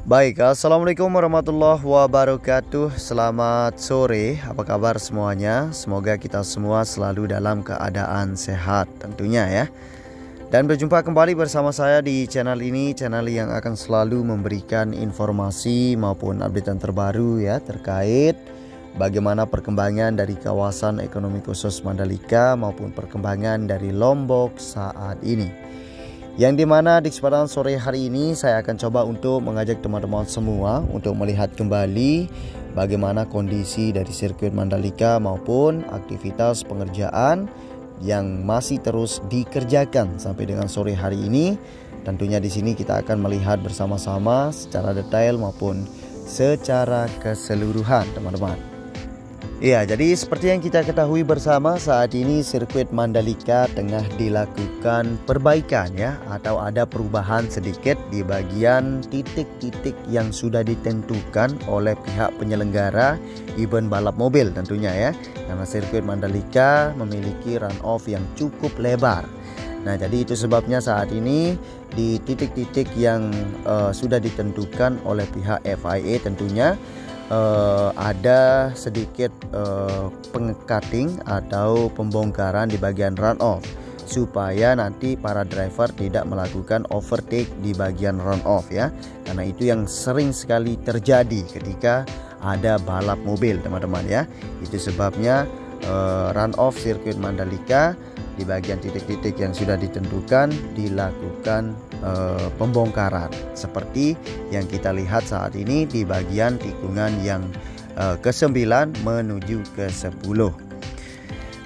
Baik, Assalamualaikum warahmatullahi wabarakatuh. Selamat sore, apa kabar semuanya? Semoga kita semua selalu dalam keadaan sehat tentunya ya. Dan berjumpa kembali bersama saya di channel ini, channel yang akan selalu memberikan informasi maupun update terbaru ya terkait bagaimana perkembangan dari kawasan ekonomi khusus Mandalika maupun perkembangan dari Lombok saat ini. Yang dimana di kesempatan sore hari ini saya akan coba untuk mengajak teman-teman semua untuk melihat kembali bagaimana kondisi dari sirkuit Mandalika maupun aktivitas pengerjaan yang masih terus dikerjakan sampai dengan sore hari ini. Tentunya di sini kita akan melihat bersama-sama secara detail maupun secara keseluruhan teman-teman. Ya, jadi seperti yang kita ketahui bersama saat ini sirkuit Mandalika tengah dilakukan perbaikan ya, atau ada perubahan sedikit di bagian titik-titik yang sudah ditentukan oleh pihak penyelenggara event balap mobil tentunya ya. Karena sirkuit Mandalika memiliki run-off yang cukup lebar. Nah, jadi itu sebabnya saat ini di titik-titik yang sudah ditentukan oleh pihak FIA tentunya ada sedikit pengekating atau pembongkaran di bagian runoff supaya nanti para driver tidak melakukan overtake di bagian runoff ya, karena itu yang sering sekali terjadi ketika ada balap mobil teman-teman ya. Itu sebabnya runoff sirkuit Mandalika di bagian titik-titik yang sudah ditentukan dilakukan pembongkaran seperti yang kita lihat saat ini di bagian tikungan yang ke-9 menuju ke-10.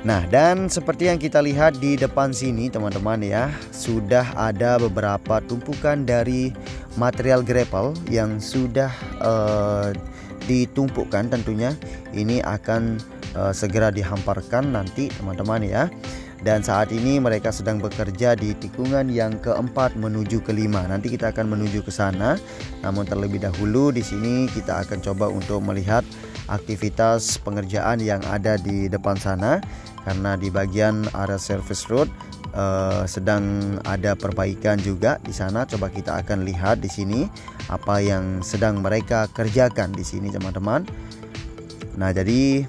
Nah, dan seperti yang kita lihat di depan sini teman-teman ya, sudah ada beberapa tumpukan dari material gravel yang sudah ditumpukkan tentunya. Ini akan segera dihamparkan nanti teman-teman ya. Dan saat ini mereka sedang bekerja di tikungan yang ke-4 menuju ke-5. Nanti kita akan menuju ke sana. Namun terlebih dahulu di sini kita akan coba untuk melihat aktivitas pengerjaan yang ada di depan sana. Karena di bagian area service road sedang ada perbaikan juga di sana. Coba kita akan lihat di sini apa yang sedang mereka kerjakan di sini teman-teman. Nah, jadi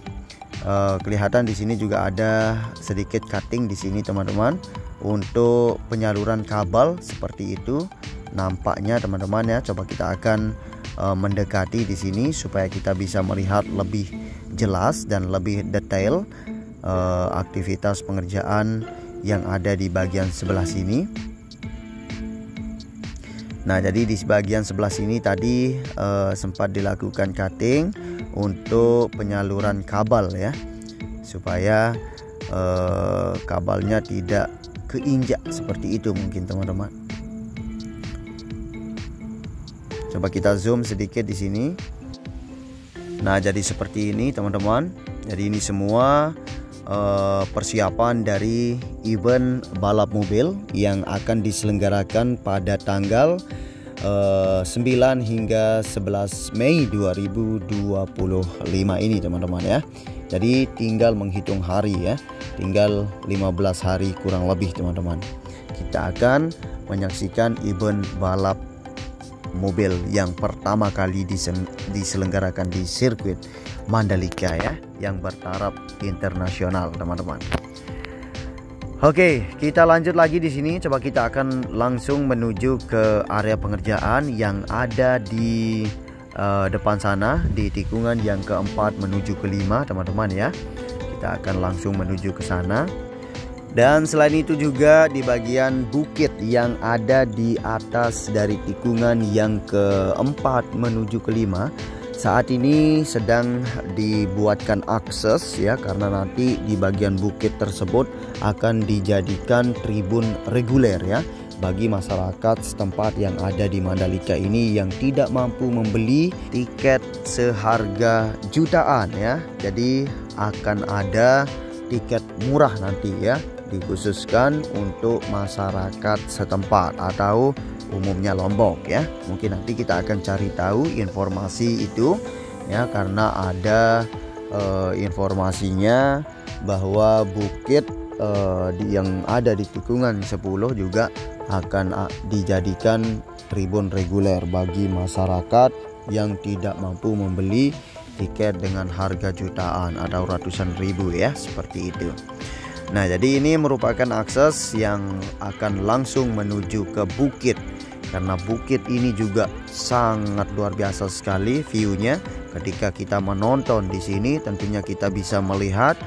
kelihatan di sini juga ada sedikit cutting di sini teman-teman untuk penyaluran kabel seperti itu nampaknya teman-teman ya. Coba kita akan mendekati di sini supaya kita bisa melihat lebih jelas dan lebih detail aktivitas pengerjaan yang ada di bagian sebelah sini. Nah, jadi di bagian sebelah sini tadi sempat dilakukan cutting untuk penyaluran kabel ya, supaya kabelnya tidak keinjak seperti itu mungkin teman-teman. Coba kita zoom sedikit di sini. Nah, jadi seperti ini teman-teman. Jadi ini semua persiapan dari event balap mobil yang akan diselenggarakan pada tanggal 9 hingga 11 Mei 2025 ini teman-teman ya. Jadi tinggal menghitung hari ya, tinggal 15 hari kurang lebih teman-teman. Kita akan menyaksikan event balap mobil yang pertama kali diselenggarakan di sirkuit Mandalika ya, yang bertaraf internasional teman-teman. Oke, kita lanjut lagi di sini. Coba kita akan langsung menuju ke area pengerjaan yang ada di depan sana di tikungan yang ke-4 menuju ke-5 teman-teman ya. Kita akan langsung menuju ke sana. Dan selain itu juga di bagian bukit yang ada di atas dari tikungan yang ke-4 menuju ke-5 saat ini sedang dibuatkan akses ya, karena nanti di bagian bukit tersebut akan dijadikan tribun reguler ya bagi masyarakat setempat yang ada di Mandalika ini yang tidak mampu membeli tiket seharga jutaan ya. Jadi akan ada tiket murah nanti ya, dikhususkan untuk masyarakat setempat atau umumnya Lombok ya. Mungkin nanti kita akan cari tahu informasi itu ya, karena ada informasinya bahwa bukit yang ada di tikungan 10 juga akan dijadikan tribun reguler bagi masyarakat yang tidak mampu membeli tiket dengan harga jutaan atau ratusan ribu ya, seperti itu. Nah, jadi ini merupakan akses yang akan langsung menuju ke bukit. Karena bukit ini juga sangat luar biasa sekali view-nya. Ketika kita menonton di sini, tentunya kita bisa melihat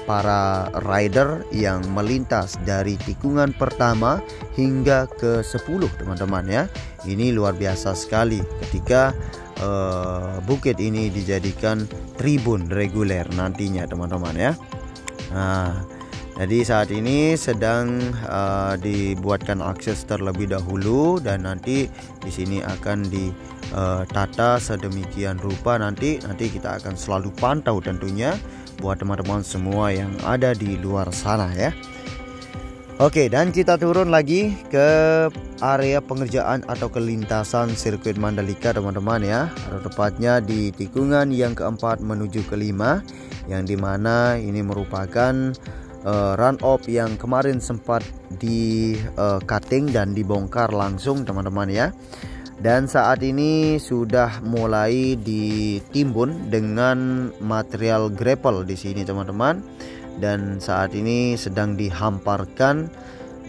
para rider yang melintas dari tikungan pertama hingga ke 10, teman-teman ya. Ini luar biasa sekali ketika bukit ini dijadikan tribun reguler nantinya, teman-teman ya. Nah, jadi saat ini sedang dibuatkan akses terlebih dahulu, dan nanti di sini akan ditata sedemikian rupa. Nanti kita akan selalu pantau tentunya buat teman-teman semua yang ada di luar sana ya. Oke, dan kita turun lagi ke area pengerjaan atau kelintasan sirkuit Mandalika, teman-teman ya. Atau tepatnya di tikungan yang keempat menuju kelima, yang dimana ini merupakan run off yang kemarin sempat di cutting dan dibongkar langsung, teman-teman ya. Dan saat ini sudah mulai ditimbun dengan material gravel di sini, teman-teman. Dan saat ini sedang dihamparkan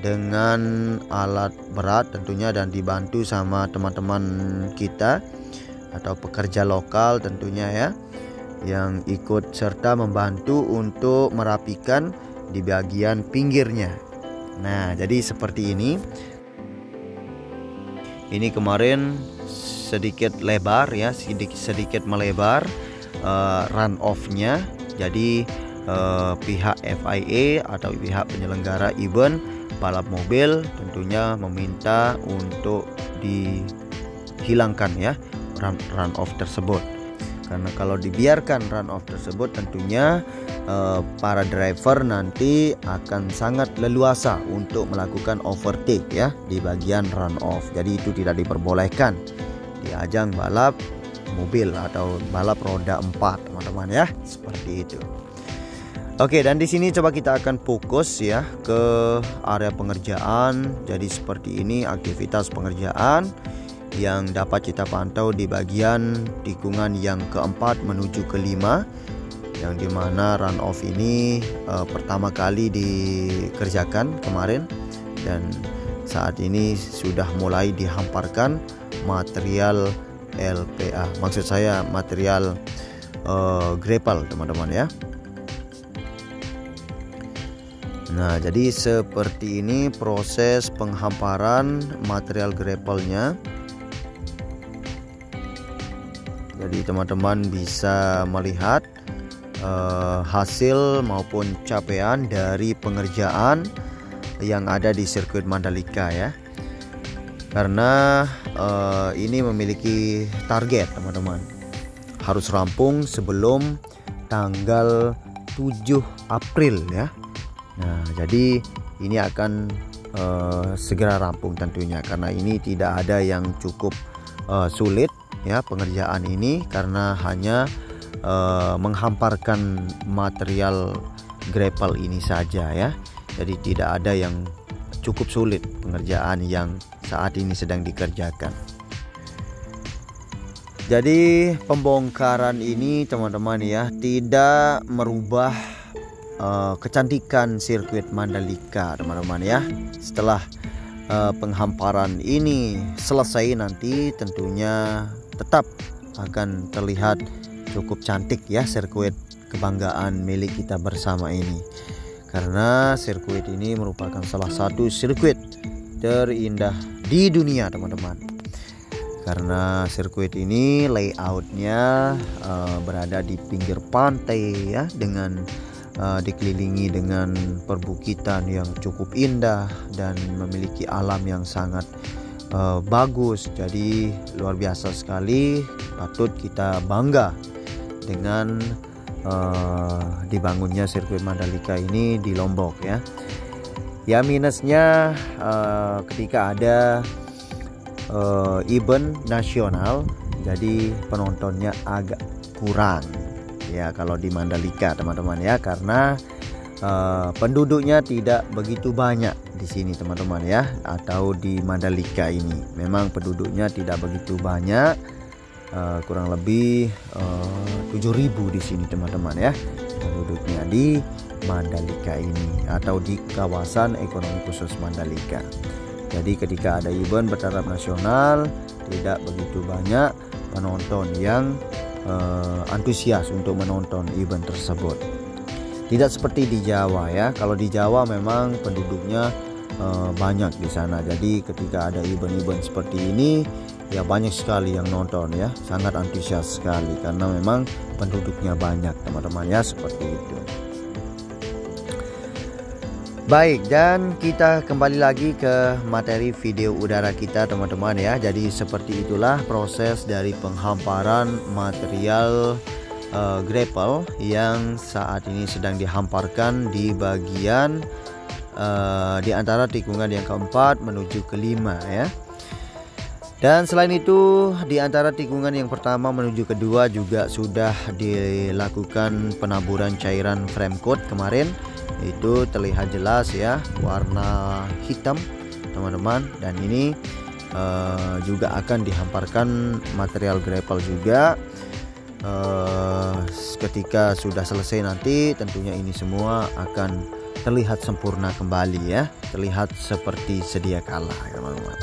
dengan alat berat tentunya, dan dibantu sama teman-teman kita atau pekerja lokal tentunya ya, yang ikut serta membantu untuk merapikan di bagian pinggirnya. Nah, jadi seperti ini. Ini kemarin sedikit lebar ya, sedikit melebar run off-nya. Jadi pihak FIA atau pihak penyelenggara event balap mobil tentunya meminta untuk dihilangkan ya run off tersebut. Karena kalau dibiarkan run off tersebut, tentunya para driver nanti akan sangat leluasa untuk melakukan overtake ya di bagian run off. Jadi itu tidak diperbolehkan di ajang balap mobil atau balap roda 4, teman-teman ya, seperti itu. Oke, dan di sini coba kita akan fokus ya ke area pengerjaan. Jadi seperti ini aktivitas pengerjaan yang dapat kita pantau di bagian tikungan yang keempat menuju kelima, yang dimana run off ini pertama kali dikerjakan kemarin, dan saat ini sudah mulai dihamparkan material LPA, maksud saya material gravel, teman-teman ya. Nah, jadi seperti ini proses penghamparan material gravelnya. Jadi teman-teman bisa melihat hasil maupun capaian dari pengerjaan yang ada di sirkuit Mandalika ya. Karena ini memiliki target, teman-teman, harus rampung sebelum tanggal 7 April ya. Nah, jadi ini akan segera rampung tentunya, karena ini tidak ada yang cukup sulit ya pengerjaan ini, karena hanya menghamparkan material gravel ini saja ya. Jadi tidak ada yang cukup sulit pengerjaan yang saat ini sedang dikerjakan. Jadi pembongkaran ini, teman-teman ya, tidak merubah kecantikan sirkuit Mandalika, teman-teman ya. Setelah penghamparan ini selesai, nanti tentunya tetap akan terlihat cukup cantik ya sirkuit kebanggaan milik kita bersama ini. Karena sirkuit ini merupakan salah satu sirkuit terindah di dunia, teman-teman. Karena sirkuit ini layoutnya berada di pinggir pantai ya, dengan dikelilingi dengan perbukitan yang cukup indah dan memiliki alam yang sangat bagus. Jadi luar biasa sekali, patut kita bangga dengan dibangunnya sirkuit Mandalika ini di Lombok ya. Ya, minusnya ketika ada event nasional, jadi penontonnya agak kurang ya kalau di Mandalika, teman-teman ya, karena penduduknya tidak begitu banyak di sini teman-teman ya, atau di Mandalika ini memang penduduknya tidak begitu banyak, kurang lebih 7.000 di sini teman-teman ya penduduknya di Mandalika ini atau di kawasan ekonomi khusus Mandalika. Jadi ketika ada event bertaraf nasional tidak begitu banyak penonton yang antusias untuk menonton event tersebut. Tidak seperti di Jawa ya. Kalau di Jawa memang penduduknya banyak di sana. Jadi ketika ada event-event seperti ini ya banyak sekali yang nonton ya. Sangat antusias sekali karena memang penduduknya banyak teman-teman ya, seperti itu. Baik, dan kita kembali lagi ke materi video udara kita teman-teman ya. Jadi seperti itulah proses dari penghamparan material grapple yang saat ini sedang dihamparkan di bagian di antara tikungan yang keempat menuju kelima ya. Dan selain itu di antara tikungan yang pertama menuju kedua juga sudah dilakukan penaburan cairan frame coat kemarin. Itu terlihat jelas ya, warna hitam teman-teman. Dan ini juga akan dihamparkan material grapple juga. Ketika sudah selesai nanti tentunya ini semua akan terlihat sempurna kembali ya, terlihat seperti sedia kala teman-teman.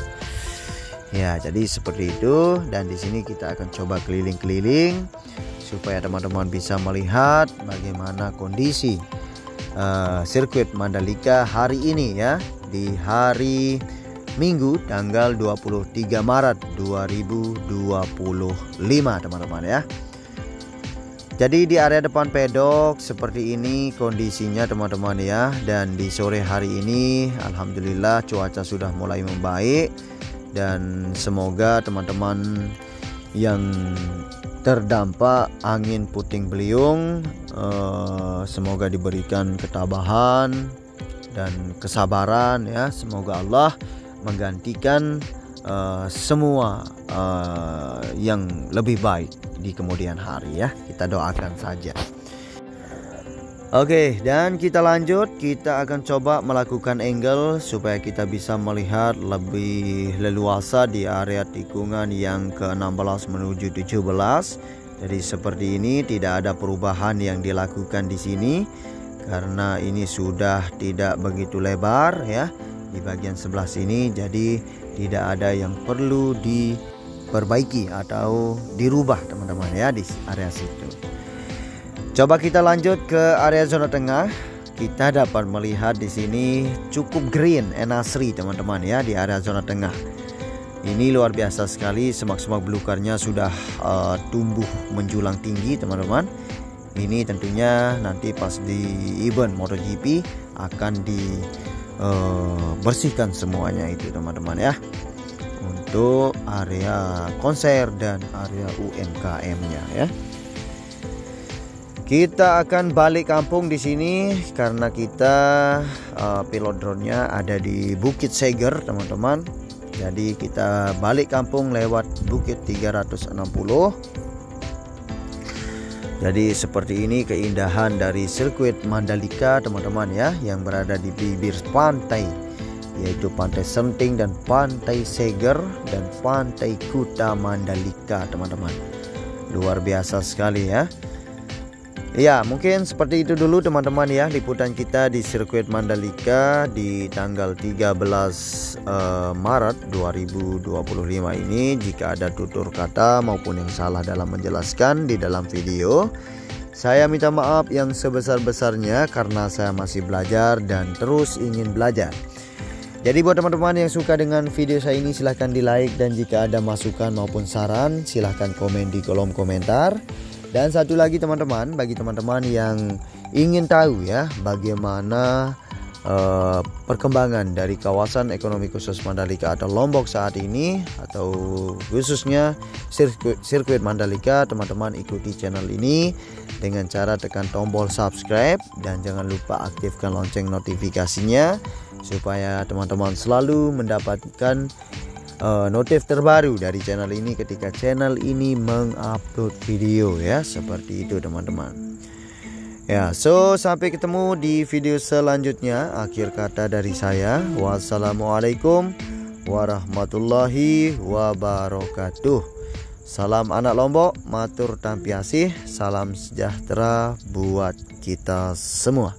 Ya, jadi seperti itu. Dan di sini kita akan coba keliling-keliling supaya teman-teman bisa melihat bagaimana kondisi sirkuit Mandalika hari ini ya, di hari Minggu tanggal 23 Maret 2025 teman-teman ya. Jadi di area depan pedok seperti ini kondisinya teman-teman ya. Dan di sore hari ini alhamdulillah cuaca sudah mulai membaik. Dan semoga teman-teman yang terdampak angin puting beliung semoga diberikan ketabahan dan kesabaran ya. Semoga Allah menggantikan semua yang lebih baik di kemudian hari ya, kita doakan saja. Oke, dan kita lanjut, kita akan coba melakukan angle supaya kita bisa melihat lebih leluasa di area tikungan yang ke-16 menuju 17. Jadi seperti ini, tidak ada perubahan yang dilakukan di sini karena ini sudah tidak begitu lebar ya di bagian sebelah sini. Jadi tidak ada yang perlu diperbaiki atau dirubah teman-teman ya di area situ. Coba kita lanjut ke area zona tengah. Kita dapat melihat di sini cukup green and asri teman-teman ya di area zona tengah. Ini luar biasa sekali, semak-semak belukarnya sudah tumbuh menjulang tinggi teman-teman. Ini tentunya nanti pas di event MotoGP akan dibersihkan semuanya itu teman-teman ya, untuk area konser dan area UMKM-nya ya. Kita akan balik kampung di sini karena kita pilot drone-nya ada di Bukit Seger teman-teman. Jadi kita balik kampung lewat Bukit 360. Jadi seperti ini keindahan dari sirkuit Mandalika teman-teman ya, yang berada di bibir pantai, yaitu Pantai Senting dan Pantai Seger dan Pantai Kuta Mandalika teman-teman. Luar biasa sekali ya. Ya, mungkin seperti itu dulu teman-teman ya liputan kita di sirkuit Mandalika di tanggal 13 Maret 2025 ini. Jika ada tutur kata maupun yang salah dalam menjelaskan di dalam video, saya minta maaf yang sebesar-besarnya karena saya masih belajar dan terus ingin belajar. Jadi buat teman-teman yang suka dengan video saya ini silahkan di like, dan jika ada masukan maupun saran silahkan komen di kolom komentar. Dan satu lagi teman-teman, bagi teman-teman yang ingin tahu ya bagaimana perkembangan dari kawasan ekonomi khusus Mandalika atau Lombok saat ini, atau khususnya sirkuit Mandalika, teman-teman ikuti channel ini dengan cara tekan tombol subscribe dan jangan lupa aktifkan lonceng notifikasinya supaya teman-teman selalu mendapatkan notif terbaru dari channel ini ketika channel ini mengupload video ya, seperti itu teman-teman. Ya, so sampai ketemu di video selanjutnya. Akhir kata dari saya, wassalamualaikum warahmatullahi wabarakatuh. Salam anak Lombok, matur tampiasih, salam sejahtera buat kita semua.